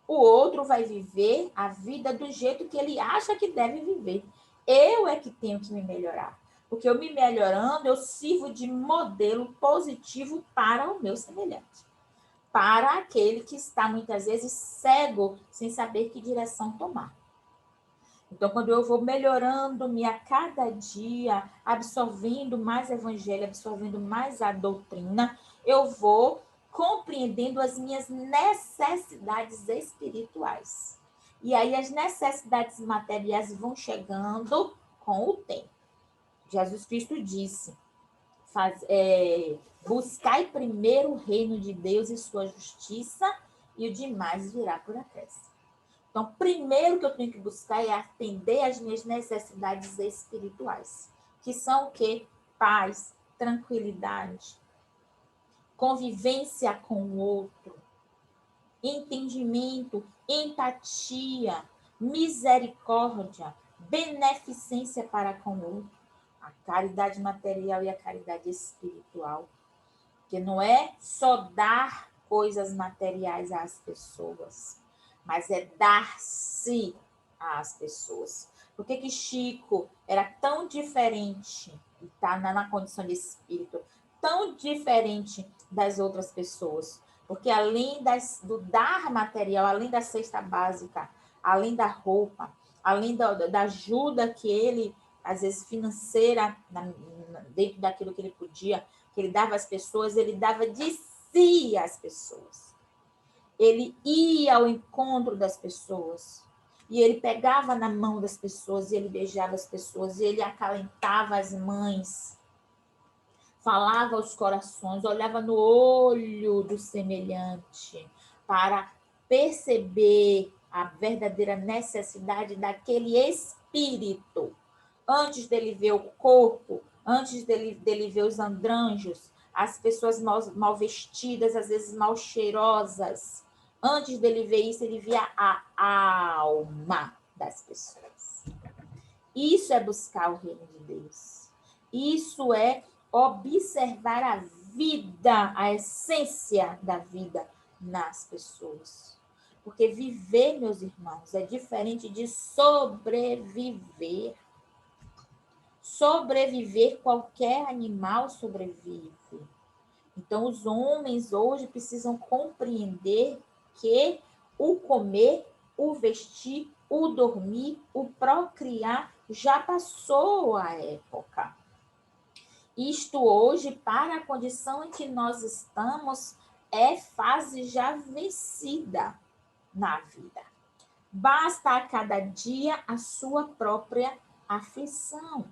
O outro vai viver a vida do jeito que ele acha que deve viver. Eu é que tenho que me melhorar. Porque eu me melhorando, eu sirvo de modelo positivo para o meu semelhante. Para aquele que está, muitas vezes, cego, sem saber que direção tomar. Então, quando eu vou melhorando-me a cada dia, absorvendo mais evangelho, absorvendo mais a doutrina, eu vou compreendendo as minhas necessidades espirituais. E aí as necessidades materiais vão chegando com o tempo. Jesus Cristo disse, buscai primeiro o reino de Deus e sua justiça, e o demais virá por acréscimo. Então, primeiro que eu tenho que buscar é atender às minhas necessidades espirituais, que são o quê? Paz, tranquilidade, convivência com o outro, entendimento, empatia, misericórdia, beneficência para com o outro, a caridade material e a caridade espiritual, que não é só dar coisas materiais às pessoas, mas é dar-se às pessoas. Por que Chico era tão diferente, e está na condição de espírito, tão diferente das outras pessoas? Porque além do dar material, além da cesta básica, além da roupa, além da ajuda que ele, às vezes financeira, dentro daquilo que ele podia, que ele dava às pessoas, ele dava de si às pessoas. Ele ia ao encontro das pessoas. E ele pegava na mão das pessoas, e ele beijava as pessoas, e ele acalentava as mães, falava aos corações, olhava no olho do semelhante, para perceber a verdadeira necessidade daquele espírito. antes dele ver o corpo, antes dele ver os andranjos, as pessoas mal vestidas, às vezes mal cheirosas. Antes dele ver isso, ele via a alma das pessoas. Isso é buscar o reino de Deus. Isso é observar a vida, a essência da vida nas pessoas. Porque viver, meus irmãos, é diferente de sobreviver. Sobreviver, qualquer animal sobrevive. Então, os homens hoje precisam compreender que o comer, o vestir, o dormir, o procriar já passou a época. Isto hoje, para a condição em que nós estamos, é fase já vencida na vida. Basta a cada dia a sua própria aflição.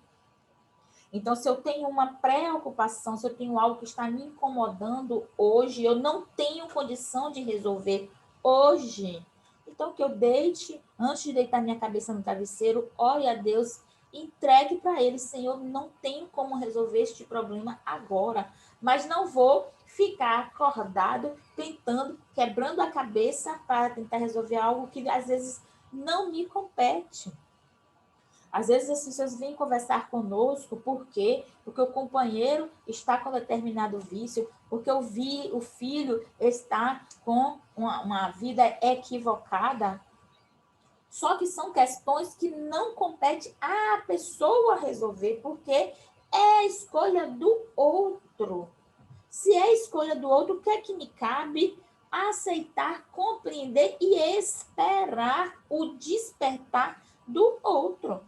Então, se eu tenho uma preocupação, se eu tenho algo que está me incomodando hoje, eu não tenho condição de resolver hoje. Então, que eu deite, antes de deitar minha cabeça no travesseiro, ore a Deus, entregue para Ele, Senhor, não tenho como resolver este problema agora, mas não vou ficar acordado, tentando, quebrando a cabeça para tentar resolver algo que às vezes não me compete. Às vezes as pessoas vêm conversar conosco, por quê? Porque o companheiro está com determinado vício, porque o filho está com uma vida equivocada. Só que são questões que não compete à pessoa resolver, porque é a escolha do outro. Se é a escolha do outro, o que é que me cabe aceitar, compreender e esperar o despertar do outro?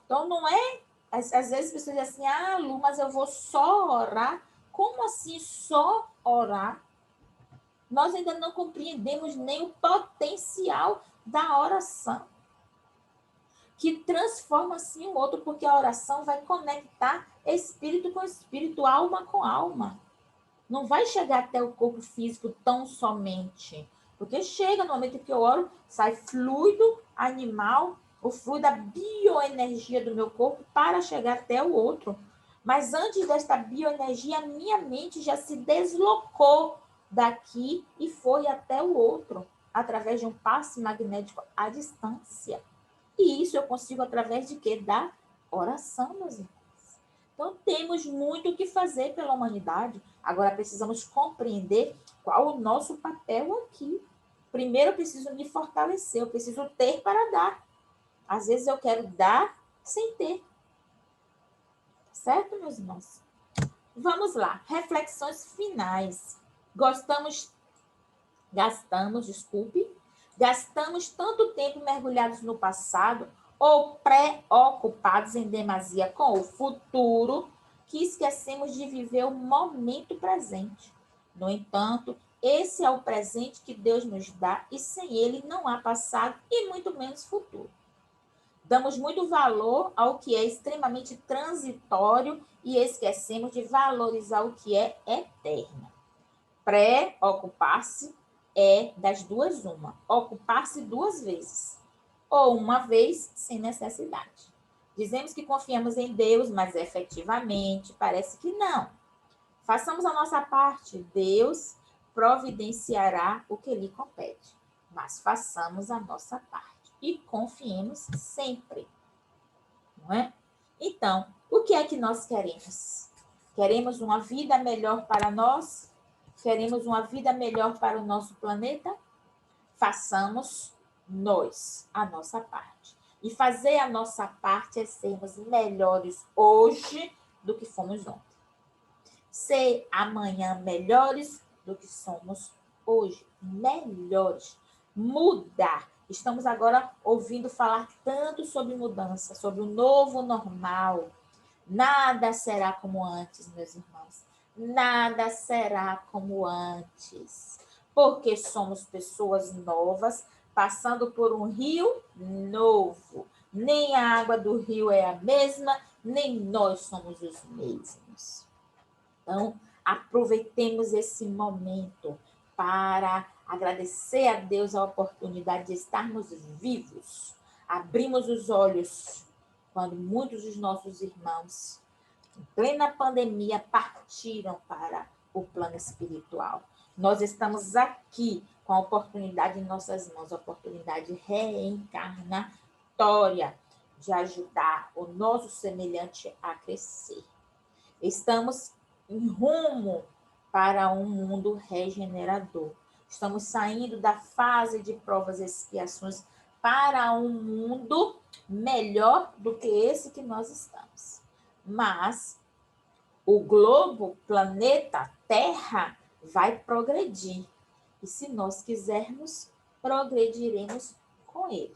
Então, não é. Às vezes as pessoas dizem assim, Lu, mas eu vou só orar. Como assim só orar? Nós ainda não compreendemos nem o potencial da oração, que transforma assim o outro, porque a oração vai conectar espírito com espírito, alma com alma. Não vai chegar até o corpo físico tão somente. Porque chega no momento que eu oro, sai fluido animal, o fluido da bioenergia do meu corpo para chegar até o outro. Mas antes desta bioenergia, minha mente já se deslocou daqui e foi até o outro, através de um passe magnético à distância. E isso eu consigo através de quê? Da oração, meus irmãos. Então, temos muito o que fazer pela humanidade. Agora, precisamos compreender qual o nosso papel aqui. Primeiro, eu preciso me fortalecer, eu preciso ter para dar. Às vezes, eu quero dar sem ter. Certo, meus irmãos? Vamos lá. Reflexões finais. Gastamos tanto tempo mergulhados no passado ou preocupados em demasia com o futuro, que esquecemos de viver o momento presente. No entanto, esse é o presente que Deus nos dá e sem ele não há passado e muito menos futuro. Damos muito valor ao que é extremamente transitório e esquecemos de valorizar o que é eterno. Preocupar-se é das duas uma. Ocupar-se duas vezes. Ou uma vez sem necessidade. Dizemos que confiamos em Deus, mas efetivamente parece que não. Façamos a nossa parte. Deus providenciará o que lhe compete. Mas façamos a nossa parte. E confiemos sempre. Não é? Então, o que é que nós queremos? Queremos uma vida melhor para nós? Queremos uma vida melhor para o nosso planeta? Façamos nós a nossa parte. E fazer a nossa parte é sermos melhores hoje do que fomos ontem. Ser amanhã melhores do que somos hoje. Melhores. Mudar. Estamos agora ouvindo falar tanto sobre mudança, sobre o novo normal. Nada será como antes, meus irmãos. Nada será como antes. Porque somos pessoas novas, passando por um rio novo. Nem a água do rio é a mesma, nem nós somos os mesmos. Então, aproveitemos esse momento para agradecer a Deus a oportunidade de estarmos vivos. Abrimos os olhos quando muitos dos nossos irmãos, em plena pandemia, partiram para o plano espiritual. Nós estamos aqui com a oportunidade em nossas mãos, a oportunidade reencarnatória de ajudar o nosso semelhante a crescer. Estamos em rumo para um mundo regenerador. Estamos saindo da fase de provas e expiações para um mundo melhor do que esse que nós estamos. Mas o globo, planeta Terra, vai progredir. E se nós quisermos, progrediremos com ele.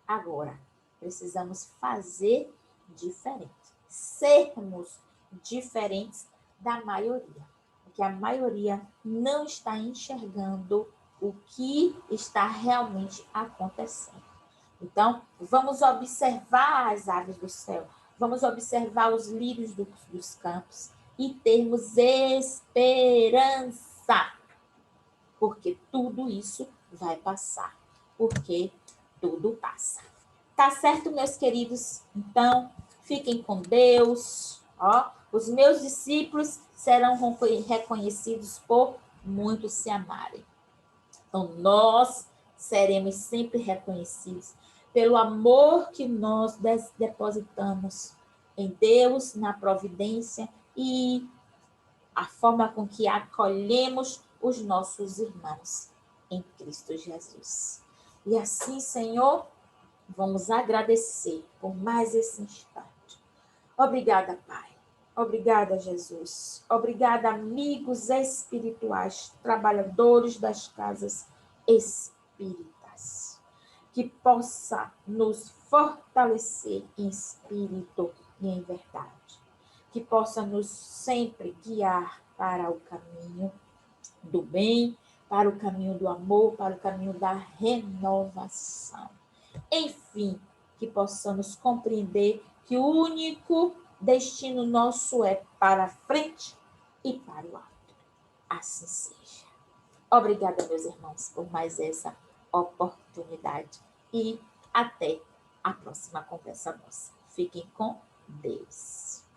Agora, precisamos fazer diferente. Sermos diferentes da maioria. Porque a maioria não está enxergando o que está realmente acontecendo. Então, vamos observar as aves do céu, vamos observar os lírios dos campos e termos esperança, porque tudo isso vai passar, porque tudo passa. Tá certo, meus queridos? Então, fiquem com Deus. Ó, os meus discípulos serão reconhecidos por muitos se amarem. Então, nós seremos sempre reconhecidos pelo amor que nós depositamos em Deus, na providência e a forma com que acolhemos os nossos irmãos em Cristo Jesus. E assim, Senhor, vamos agradecer por mais esse instante. Obrigada, Pai. Obrigada, Jesus. Obrigada, amigos espirituais, trabalhadores das casas espíritas. Que possa nos fortalecer em espírito e em verdade. Que possa nos sempre guiar para o caminho do bem, para o caminho do amor, para o caminho da renovação. Enfim, que possamos compreender que o único destino nosso é para frente e para o alto. Assim seja. Obrigada, meus irmãos, por mais essa oportunidade e até a próxima conversa nossa. Fiquem com Deus.